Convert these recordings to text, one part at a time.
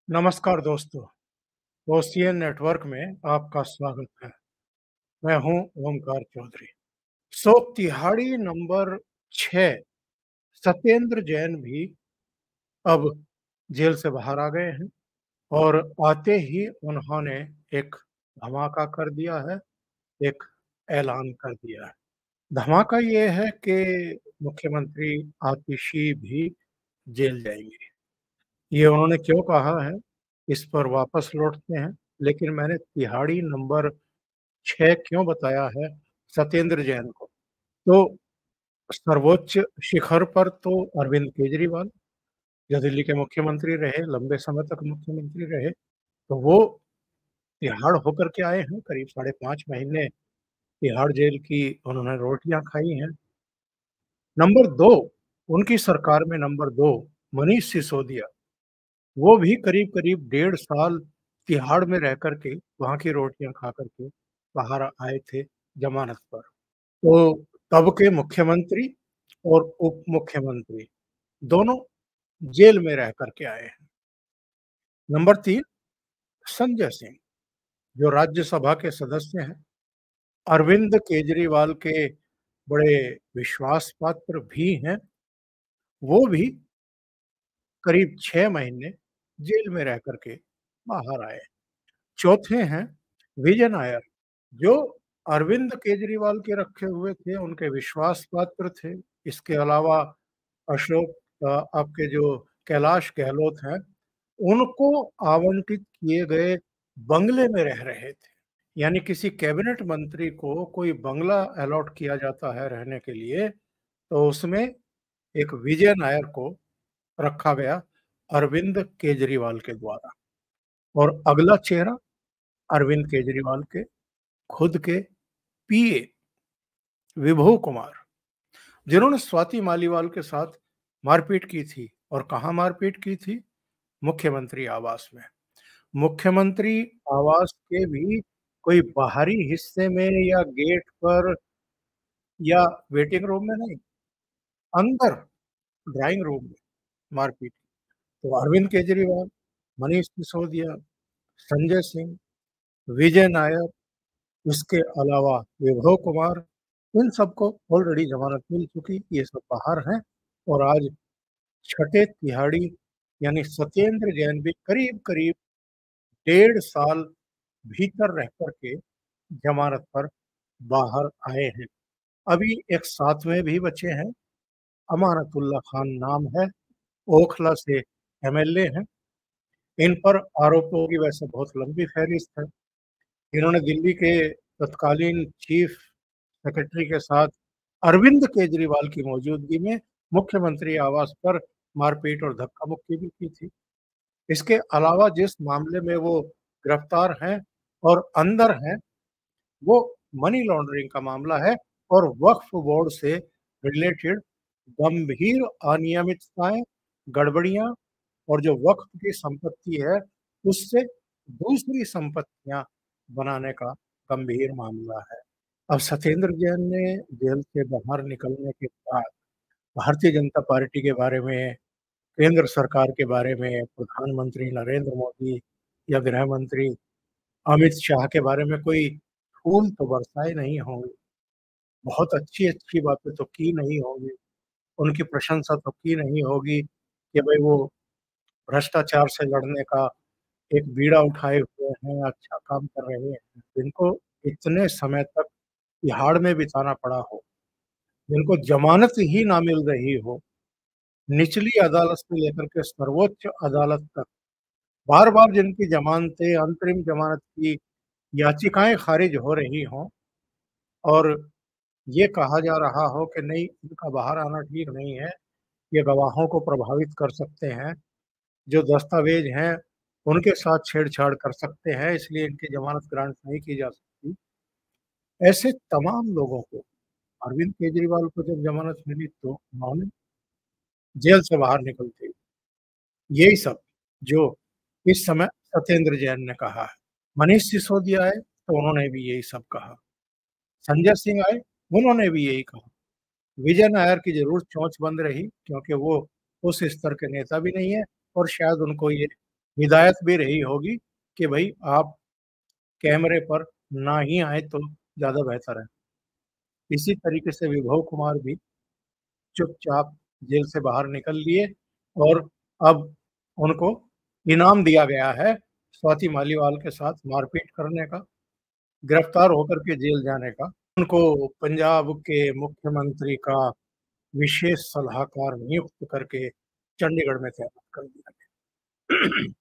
नमस्कार दोस्तों, ocean network में आपका स्वागत है। मैं हूं ओमकार चौधरी। तिहाड़ी नंबर 6 सत्येंद्र जैन भी अब जेल से बाहर आ गए हैं और आते ही उन्होंने एक धमाका कर दिया है, एक ऐलान कर दिया है। धमाका ये है कि मुख्यमंत्री आतिशी भी जेल जाएंगे। ये उन्होंने क्यों कहा है, इस पर वापस लौटते हैं। लेकिन मैंने तिहाड़ी नंबर 6 क्यों बताया है सत्येंद्र जैन को? तो सर्वोच्च शिखर पर तो अरविंद केजरीवाल, जो दिल्ली के मुख्यमंत्री रहे, लंबे समय तक मुख्यमंत्री रहे, तो वो तिहाड़ होकर के आए हैं। करीब साढ़े 5 महीने तिहाड़ जेल की उन्होंने रोटियां खाई हैं। नंबर 2, उनकी सरकार में नंबर 2 मनीष सिसोदिया, वो भी करीब-करीब 1.5 साल तिहाड़ में रह कर के, वहाँ की रोटियाँ खा कर के बाहर आए थे ज़मानत पर। तो तब के मुख्यमंत्री और उप मुख्यमंत्री दोनों जेल में रह कर के आए हैं। नंबर 3, संजय सिंह, जो राज्यसभा के सदस्य हैं, अरविंद केजरीवाल के बड़े विश्वास पात्र भी हैं। वो भी करीब 6 महीने जेल में रह कर के बाहर आए। चौथे हैं विजय नायर, जो अरविंद केजरीवाल के रखे हुए थे, उनके विश्वास पात्र थे। इसके अलावा अशोक आपके जो कैलाश गहलोत हैं, उनको आवंटित किए गए बंगले में रह रहे थे। यानी किसी कैबिनेट मंत्री को कोई बंगला अलॉट किया जाता है रहने के लिए, तो उसमें एक विजय नायर को रखा गया अरविंद केजरीवाल के द्वारा। और अगला चेहरा अरविंद केजरीवाल के खुद के पीए विभू कुमार, जिन्होंने स्वाति मालीवाल के साथ मारपीट की थी। और कहाँ मारपीट की थी? मुख्यमंत्री आवास में। मुख्यमंत्री आवास के भी कोई बाहरी हिस्से में या गेट पर या वेटिंग रूम में नहीं, अंदर ड्राइंग रूम में मारपीट। तो अरविंद केजरीवाल, मनीष सिसोदिया, संजय सिंह, विजय नायर, इसके अलावा विभव कुमार, इन सबको ऑलरेडी जमानत मिल चुकी, ये सब बाहर हैं। और आज छठे तिहाड़ी यानी सत्येंद्र जैन भी करीब करीब 1.5 साल भीतर रह करके जमानत पर बाहर आए हैं। अभी एक सातवें भी बचे हैं, अमानतुल्लाह खान नाम है, ओखला से एमएलए हैं। इन पर आरोपों की वैसे बहुत लंबी फहरिस्त है। इन्होंने दिल्ली के तत्कालीन चीफ सेक्रेटरी के साथ अरविंद केजरीवाल की मौजूदगी में मुख्यमंत्री आवास पर मारपीट और धक्का मुक्की भी की थी। इसके अलावा जिस मामले में वो गिरफ्तार हैं और अंदर हैं, वो मनी लॉन्ड्रिंग का मामला है और वक्फ बोर्ड से रिलेटेड गंभीर अनियमितताएं, गड़बड़ियां, और जो वक्फ की संपत्ति है उससे दूसरी संपत्तियां बनाने का गंभीर मामला है। अब सत्येंद्र जैन ने जेल से बाहर निकलने के बाद भारतीय जनता पार्टी के बारे में, केंद्र सरकार के बारे में, प्रधानमंत्री नरेंद्र मोदी या गृह मंत्री अमित शाह के बारे में कोई फूल तो बरसाए नहीं होंगे, बहुत अच्छी-अच्छी बातें तो की नहीं होंगी, उनकी प्रशंसा तो की नहीं होगी कि भई वो भ्रष्टाचार से लड़ने का एक बीड़ा उठाए हुए हैं, अच्छा काम कर रहे हैं। जिनको इतने समय तक तिहाड़ में बिताना पड़ा हो, जिनको ज़मानत ही ना मिल रही हो, निचली अदालत से लेकर के सर्वोच्च अदालत तक बार-बार जिनकी ज़मानतें, अंतरिम ज़मानत की याचिकाएँ खारिज हो रही हों और ये कहा जा रहा हो कि नहीं, इनका बाहर आना ठीक नहीं है, ये गवाहों को प्रभावित कर सकते हैं, जो दस्तावेज हैं उनके साथ छेड़छाड़ कर सकते हैं, इसलिए इनकी ज़मानत ग्रांट नहीं की जा सकती। ऐसे तमाम लोगों को, अरविंद केजरीवाल को जब ज़मानत मिली तो उन्होंने जेल से बाहर निकलते ही यही सब जो इस समय सत्येंद्र जैन ने कहा है। मनीष सिसोदिया आए तो उन्होंने भी यही सब कहा। संजय सिंह आए, उन्होंने भी यही कहा। विजय नायर की ज़रूर चोंच बंद रही, क्योंकि वो उस स्तर के नेता भी नहीं है और शायद उनको ये हिदायत भी रही होगी कि भई आप कैमरे पर ना ही आएँ तो ज़्यादा बेहतर है। इसी तरीके से विभव कुमार भी चुपचाप जेल से बाहर निकल लिए और अब उनको इनाम दिया गया है स्वाति मालीवाल के साथ मारपीट करने का, गिरफ्तार होकर के जेल जाने का। उनको पंजाब के मुख्यमंत्री का विशेष सलाहकार नियुक्त करके चंडीगढ़ में तैनात कर दिया गया।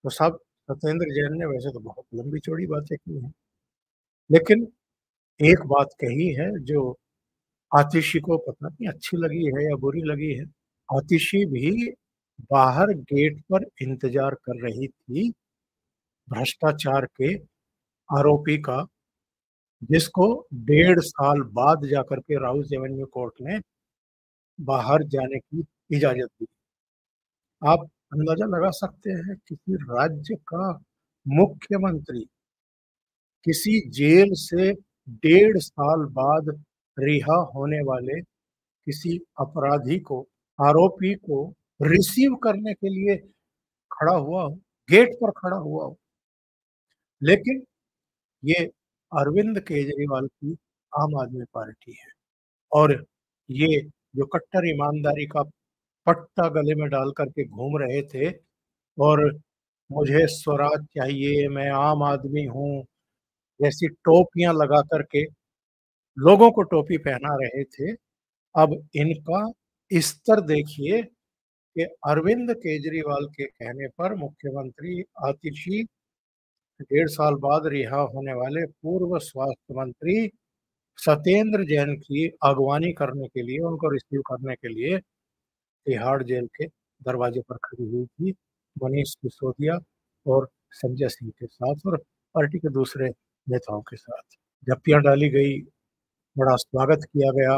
तो साहब सत्येंद्र जैन ने वैसे तो बहुत लंबी-चौड़ी बातें की हैं, लेकिन एक बात कही है जो आतिशी को पता नहीं अच्छी लगी है या बुरी लगी है। आतिशी भी बाहर गेट पर इंतजार कर रही थी भ्रष्टाचार के आरोपी का, जिसको 1.5 साल बाद जाकर के राउज एवेन्यू कोर्ट ने बाहर जाने की इजाज़त दी। आप अंदाज़ा लगा सकते हैं किसी राज्य का मुख्यमंत्री किसी जेल से 1.5 साल बाद रिहा होने वाले किसी अपराधी को, आरोपी को रिसीव करने के लिए खड़ा हुआ हो, गेट पर खड़ा हुआ हो। लेकिन ये अरविंद केजरीवाल की आम आदमी पार्टी है और ये जो कट्टर ईमानदारी का पट्टा गले में डाल कर के घूम रहे थे और मुझे स्वराज चाहिए, मैं आम आदमी हूँ, जैसी टोपियाँ लगा कर के लोगों को टोपी पहना रहे थे। अब इनका स्तर देखिए कि अरविंद केजरीवाल के कहने पर मुख्यमंत्री आतिशी 1.5 साल बाद रिहा होने वाले पूर्व स्वास्थ्य मंत्री सत्येंद्र जैन की अगवानी करने के लिए, उनको रिसीव करने के लिए तिहाड़ जेल के दरवाजे पर खड़ी हुई थी मनीष सिसोदिया और संजय सिंह के साथ और पार्टी के दूसरे नेताओं के साथ। झप्पियाँ डाली गई, बड़ा स्वागत किया गया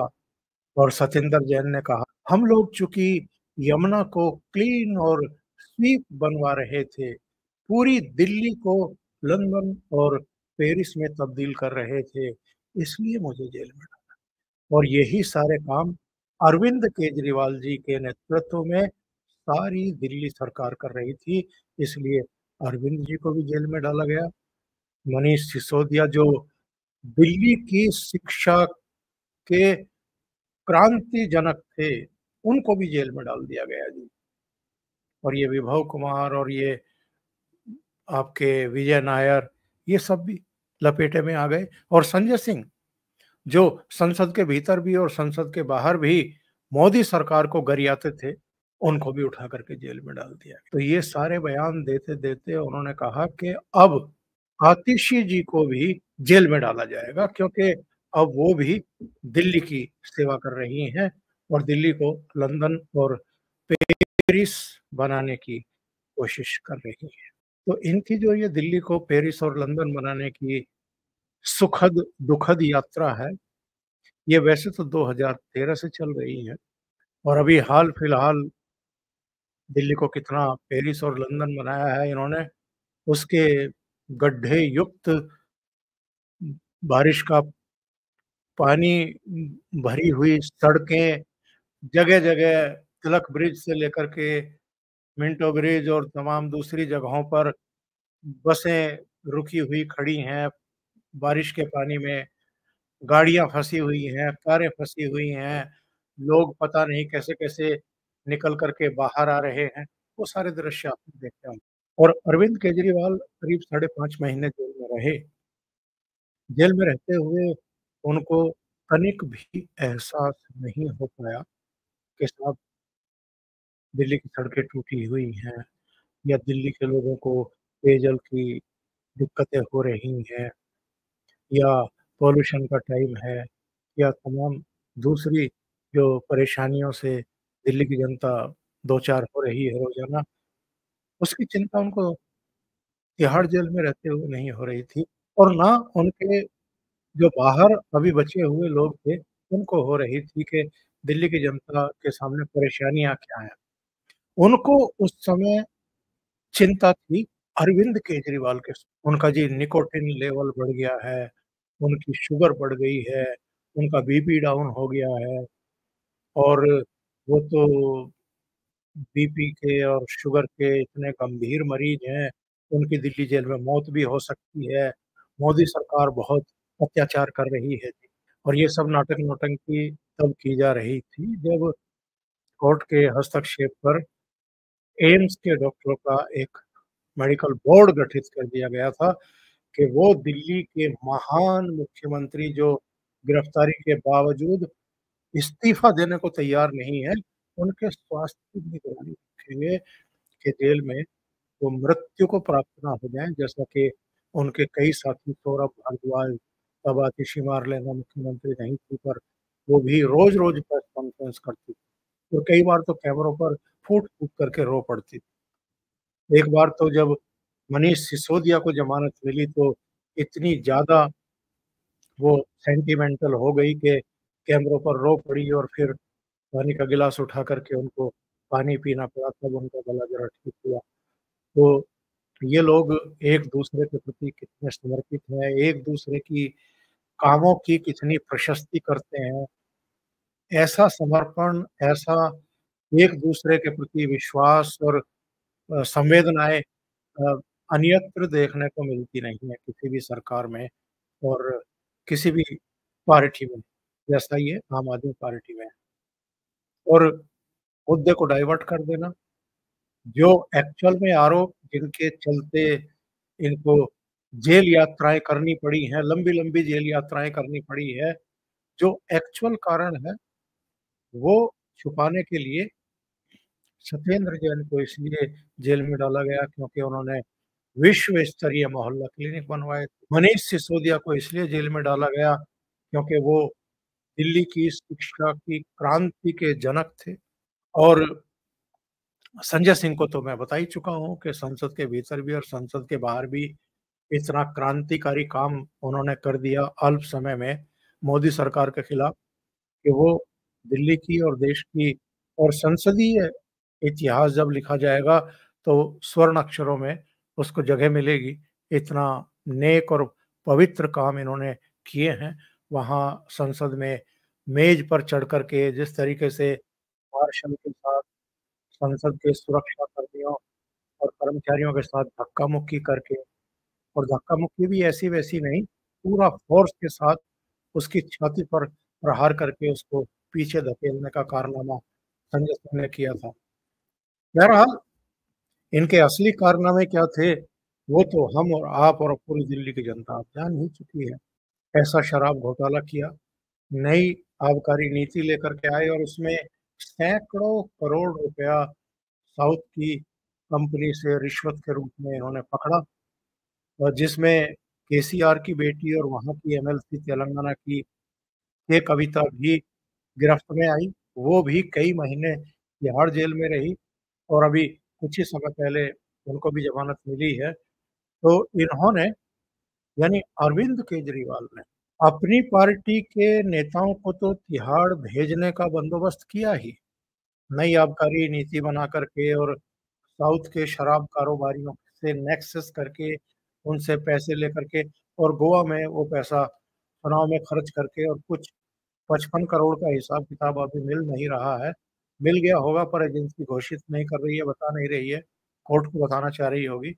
और सत्येंद्र जैन ने कहा, हम लोग चूँकि यमुना को क्लीन और स्वीप बनवा रहे थे, पूरी दिल्ली को लंदन और पेरिस में तब्दील कर रहे थे, इसलिए मुझे जेल में डाला और यही सारे काम अरविंद केजरीवाल जी के नेतृत्व में सारी दिल्ली सरकार कर रही थी, इसलिए अरविंद जी को भी जेल में डाला गया। मनीष सिसोदिया जो दिल्ली की शिक्षा के क्रांति जनक थे, उनको भी जेल में डाल दिया गया जी। और ये विभव कुमार और ये आपके विजय नायर, ये सब भी लपेटे में आ गए और संजय सिंह, जो संसद के भीतर भी और संसद के बाहर भी मोदी सरकार को गरियाते थे, उनको भी उठा करके जेल में डाल दिया। तो ये सारे बयान देते-देते उन्होंने कहा कि अब आतिशी जी को भी जेल में डाला जाएगा क्योंकि अब वो भी दिल्ली की सेवा कर रही हैं और दिल्ली को लंदन और पेरिस बनाने की कोशिश कर रही हैं। तो इनकी जो ये दिल्ली को पेरिस और लंदन बनाने की सुखद, दुखद यात्रा है, ये वैसे तो 2013 से चल रही है और अभी हाल-फिलहाल दिल्ली को कितना पेरिस और लंदन बनाया है इन्होंने, उसके गड्ढे युक्त बारिश का पानी भरी हुई सड़कें, जगह-जगह तिलक ब्रिज से लेकर के मिंटो ब्रिज और तमाम दूसरी जगहों पर बसें रुकी हुई खड़ी हैं, बारिश के पानी में, गाड़ियाँ फँसी हुई हैं, कारें फँसी हुई हैं, लोग पता नहीं कैसे-कैसे निकल कर के बाहर आ रहे हैं, वो सारे दृश्य आपने देखे होंगे। और अरविंद केजरीवाल करीब साढ़े 5 महीने जेल में रहे। जेल में रहते हुए उनको तनिक भी एहसास नहीं हो पाया कि साहब दिल्ली की सड़कें टूटी हुई हैं या दिल्ली के लोगों को पेयजल की दिक्कतें हो रही हैं या पॉल्यूशन का टाइम है या तमाम दूसरी जो परेशानियों से दिल्ली की जनता दो-चार हो रही है रोज़ाना, उसकी चिंता उनको तिहाड़ जेल में रहते हुए नहीं हो रही थी और ना उनके जो बाहर अभी बचे हुए लोग थे, उनको हो रही थी कि दिल्ली की जनता के सामने परेशानियाँ क्या हैं। उनको उस समय चिंता थी अरविंद केजरीवाल के। उनका जी निकोटिन लेवल बढ़ गया है, उनकी शुगर बढ़ गई है, उनका बीपी डाउन हो गया है और वो तो बीपी के और शुगर के इतने गंभीर मरीज हैं, उनकी दिल्ली जेल में मौत भी हो सकती है। मोदी सरकार बहुत अत्याचार कर रही है। और ये सब नाटक नौटंकी तब की जा रही थी जब कोर्ट के हस्तक्षेप पर एम्स के डॉक्टरों का एक मेडिकल बोर्ड गठित कर दिया गया था कि वो दिल्ली के महान मुख्यमंत्री जो गिरफ्तारी के बावजूद इस्तीफा देने को तैयार नहीं है, उनके स्वास्थ्य की निगरानी रखेंगे कि जेल में वो मृत्यु को प्राप्त ना हो जाएँ, जैसा कि उनके कई साथी सौरभ भारद्वाज, तब आतिशी मार्लेना मुख्यमंत्री नहीं थी, पर वो भी रोज़-रोज़ प्रेस कॉन्फ्रेंस करती थी और कई बार तो कैमरों पर फूट-फूट करके रो पड़ती थी। एक बार तो जब मनीष सिसोदिया को ज़मानत मिली तो इतनी ज़्यादा वो सेंटिमेंटल हो गई कि कैमरों पर रो पड़ी और फिर पानी का गिलास उठा कर के उनको पानी पीना पड़ा, तब उनका गला ज़रा ठीक हुआ। तो ये लोग एक-दूसरे के प्रति कितने समर्पित हैं, एक-दूसरे की कामों की कितनी प्रशस्ति करते हैं। ऐसा समर्पण, ऐसा एक-दूसरे के प्रति विश्वास और संवेदनाएँ अ, अन्यत्र देखने को मिलती नहीं है किसी भी सरकार में और किसी भी पार्टी में, जैसा ये आम आदमी पार्टी में है। और मुद्दे को डाइवर्ट कर देना, जो एक्चुअल में आरोप जिनके चलते इनको जेल यात्राएँ करनी पड़ी हैं, लंबी-लंबी जेल यात्राएँ करनी पड़ी है, जो एक्चुअल कारण है, वो छुपाने के लिए सत्येंद्र जैन को इसलिए जेल में डाला गया क्योंकि उन्होंने विश्व स्तरीय मोहल्ला क्लिनिक बनवाए। मनीष सिसोदिया को इसलिए जेल में डाला गया क्योंकि वो दिल्ली की शिक्षा की क्रांति के जनक थे और संजय सिंह को तो मैं बता ही चुका हूँ कि संसद के भीतर भी और संसद के बाहर भी इतना क्रांतिकारी काम उन्होंने कर दिया अल्प समय में मोदी सरकार के खिलाफ कि वो दिल्ली की और देश की और संसदीय इतिहास जब लिखा जाएगा तो स्वर्ण अक्षरों में उसको जगह मिलेगी। इतना नेक और पवित्र काम इन्होंने किए हैं। वहाँ संसद में मेज़ पर चढ़ कर के जिस तरीके से मार्शल के साथ संसद के सुरक्षा कर्मियों और कर्मचारियों के साथ धक्का-मुक्की करके और धक्का-मुक्की भी ऐसी-वैसी नहीं, पूरा फ़ोर्स के साथ उसकी छाती पर प्रहार करके उसको पीछे धकेलने का कारनामा संजय सिंह ने किया था। बहरहाल इनके असली कारनामे क्या थे, वो तो हम और आप और पूरी दिल्ली की जनता अब जान ही चुकी है। ऐसा शराब घोटाला किया, नई आबकारी नीति लेकर के आए और उसमें सैकड़ों करोड़ रुपया साउथ की कंपनी से रिश्वत के रूप में इन्होंने पकड़ा और जिसमें केसीआर की बेटी और वहाँ की एमएलसी तेलंगाना की के कविता भी गिरफ्त में आई। वो भी कई महीने तिहाड़ जेल में रही और अभी कुछ ही समय पहले उनको भी ज़मानत मिली है। तो इन्होंने यानी अरविंद केजरीवाल ने अपनी पार्टी के नेताओं को तो तिहाड़ भेजने का बंदोबस्त किया ही, नई आबकारी नीति बना कर के और साउथ के शराब कारोबारियों से नेक्सस करके, उनसे पैसे लेकर के और गोवा में वो पैसा चुनाव में खर्च करके और कुछ 55 करोड़ का हिसाब-किताब अभी मिल नहीं रहा है। मिल गया होगा पर एजेंसी घोषित नहीं कर रही है, बता नहीं रही है, कोर्ट को बताना चाह रही होगी।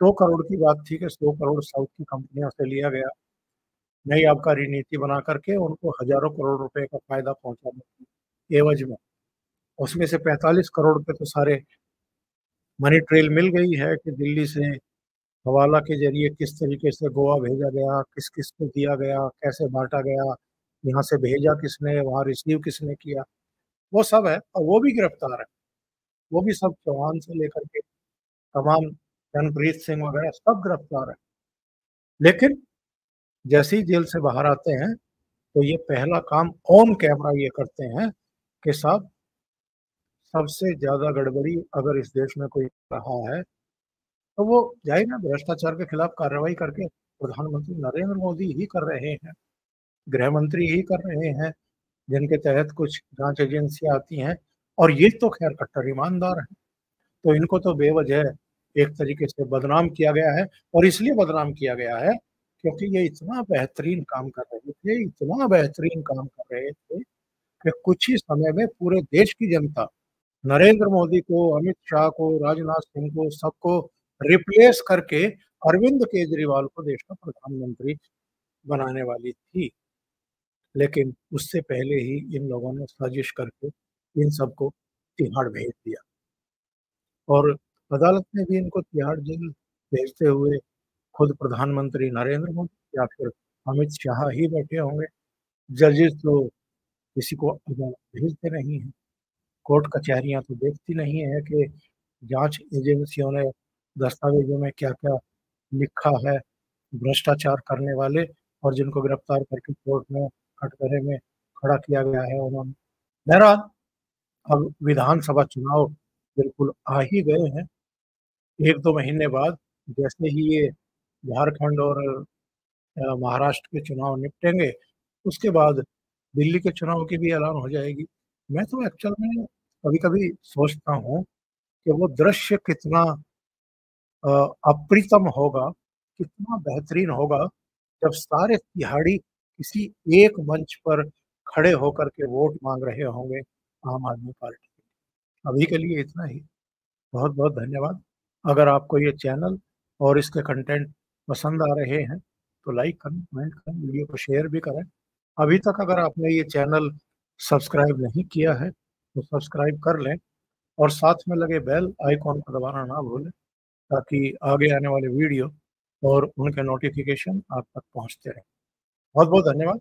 100 करोड़ की बात थी कि 100 करोड़ साउथ की कंपनियों से लिया गया, नई आबकारी नीति बना कर के उनको हज़ारों करोड़ रुपए का फ़ायदा पहुँचाने की एवज़ में। उसमें से 45 करोड़ के तो सारे मनी ट्रेल मिल गई है कि दिल्ली से हवाला के ज़रिए किस तरीके से गोवा भेजा गया, किस-किस को दिया गया, कैसे बाँटा गया, यहाँ से भेजा किसने, वहाँ रिसीव किसने किया, वो सब है और वो भी गिरफ्तार है। वो भी सब चौहान से लेकर के तमाम रणप्रीत सिंह वगैरह सब गिरफ्तार हैं। लेकिन जैसे ही जेल से बाहर आते हैं, तो ये पहला काम ऑन कैमरा ये करते हैं कि साहब सबसे ज़्यादा गड़बड़ी अगर इस देश में कोई रहा है, तो वो जाहिर है भ्रष्टाचार के खिलाफ कार्रवाई करके प्रधानमंत्री नरेंद्र मोदी ही कर रहे हैं, गृह मंत्री ही कर रहे हैं, जिनके तहत कुछ जाँच एजेंसियाँ आती हैं और ये तो ख़ैर कट्टर ईमानदार हैं। तो इनको तो बेवजह एक तरीके से बदनाम किया गया है और इसलिए बदनाम किया गया है क्योंकि ये इतना बेहतरीन काम कर रहे थे, इतना बेहतरीन काम कर रहे थे कि कुछ ही समय में पूरे देश की जनता नरेंद्र मोदी को, अमित शाह को, राजनाथ सिंह को, सबको रिप्लेस करके अरविंद केजरीवाल को देश का प्रधानमंत्री बनाने वाली थी। लेकिन उससे पहले ही इन लोगों ने साजिश करके इन सबको तिहाड़ भेज दिया और अदालत ने भी इनको तिहाड़ जेल भेजते हुए खुद प्रधानमंत्री नरेंद्र मोदी या फिर अमित शाह ही बैठे होंगे। जजेस तो किसी को अदालत भेजते नहीं हैं। कोर्ट कचहरियां तो देखती नहीं है कि जांच एजेंसियों ने दस्तावेजों में क्या-क्या लिखा है। भ्रष्टाचार करने वाले और जिनको गिरफ्तार करके कोर्ट में कटघरे में खड़ा किया गया है उन्होंने। बहरहाल अब विधानसभा चुनाव बिल्कुल आ ही गए हैं। 1-2 महीने बाद जैसे ही ये झारखंड और महाराष्ट्र के चुनाव निपटेंगे, उसके बाद दिल्ली के चुनाव की भी ऐलान हो जाएगी। मैं तो एक्चुअल में कभी-कभी सोचता हूँ कि वो दृश्य कितना अ, अप्रितम होगा, कितना बेहतरीन होगा, जब सारे तिहाड़ी किसी एक मंच पर खड़े होकर के वोट माँग रहे होंगे आम आदमी पार्टी के। अभी के लिए इतना ही। बहुत-बहुत धन्यवाद। अगर आपको ये चैनल और इसके कंटेंट पसंद आ रहे हैं, तो लाइक करें, कमेंट करें, वीडियो को शेयर भी करें। अभी तक अगर आपने ये चैनल सब्सक्राइब नहीं किया है, तो सब्सक्राइब कर लें और साथ में लगे बेल आइकॉन को दबाना ना भूलें, ताकि आगे आने वाले वीडियो और उनके नोटिफ़िकेशन आप तक पहुँचते रहें। बहुत-बहुत धन्यवाद।